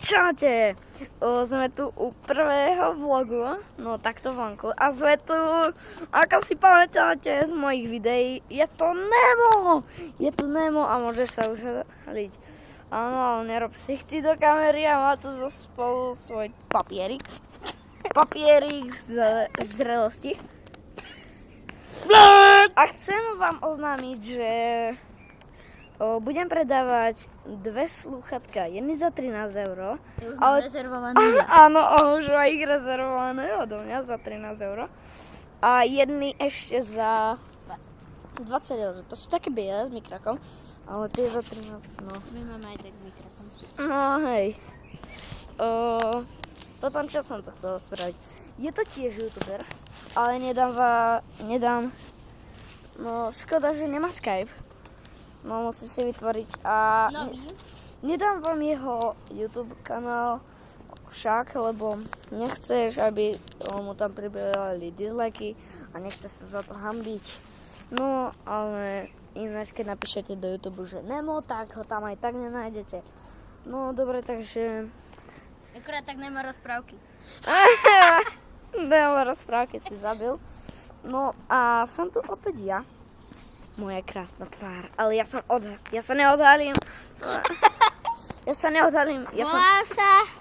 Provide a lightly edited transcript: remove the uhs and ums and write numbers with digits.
Čaute, sme tu u prvého vlogu, no takto vonku. A sme tu, ako si pamätáte z mojich videí, je to Nemo! Je tu Nemo a môžeš sa už hľadiť. Áno, ale nerob si ty do kamery a má tu zo spolu svoj papierik. Papierik z zrelosti. A chcem vám oznámiť, že budem predávať dve slúchatka, jedny za 13 €. Už mám rezervované. Áno, on už má ich rezervované odo mňa za 13 €. A jedny ešte za 20 €. To sú také biele s mikrokom, ale tie za 13, no. My máme aj tak mikrofón. No hej. Potom čo som to chcel spraviť? Je to tiež youtuber, ale nedám, no škoda, že nemá Skype. No musí si vytvoriť a Nový? nedám vám jeho YouTube kanál však, lebo nechceš, aby mu tam pribehali dislikey a nechce sa za to hanbiť. No ale ináč, keď napíšete do YouTube, že Nemo, tak ho tam aj tak nenájdete. No dobre, takže Akurát tak nemá rozprávky. Nemo rozprávky si zabil. No a som tu opäť ja. Moja krásna tvár, ale ja sa neodhalím. Ja sa neodhalím. Volá sa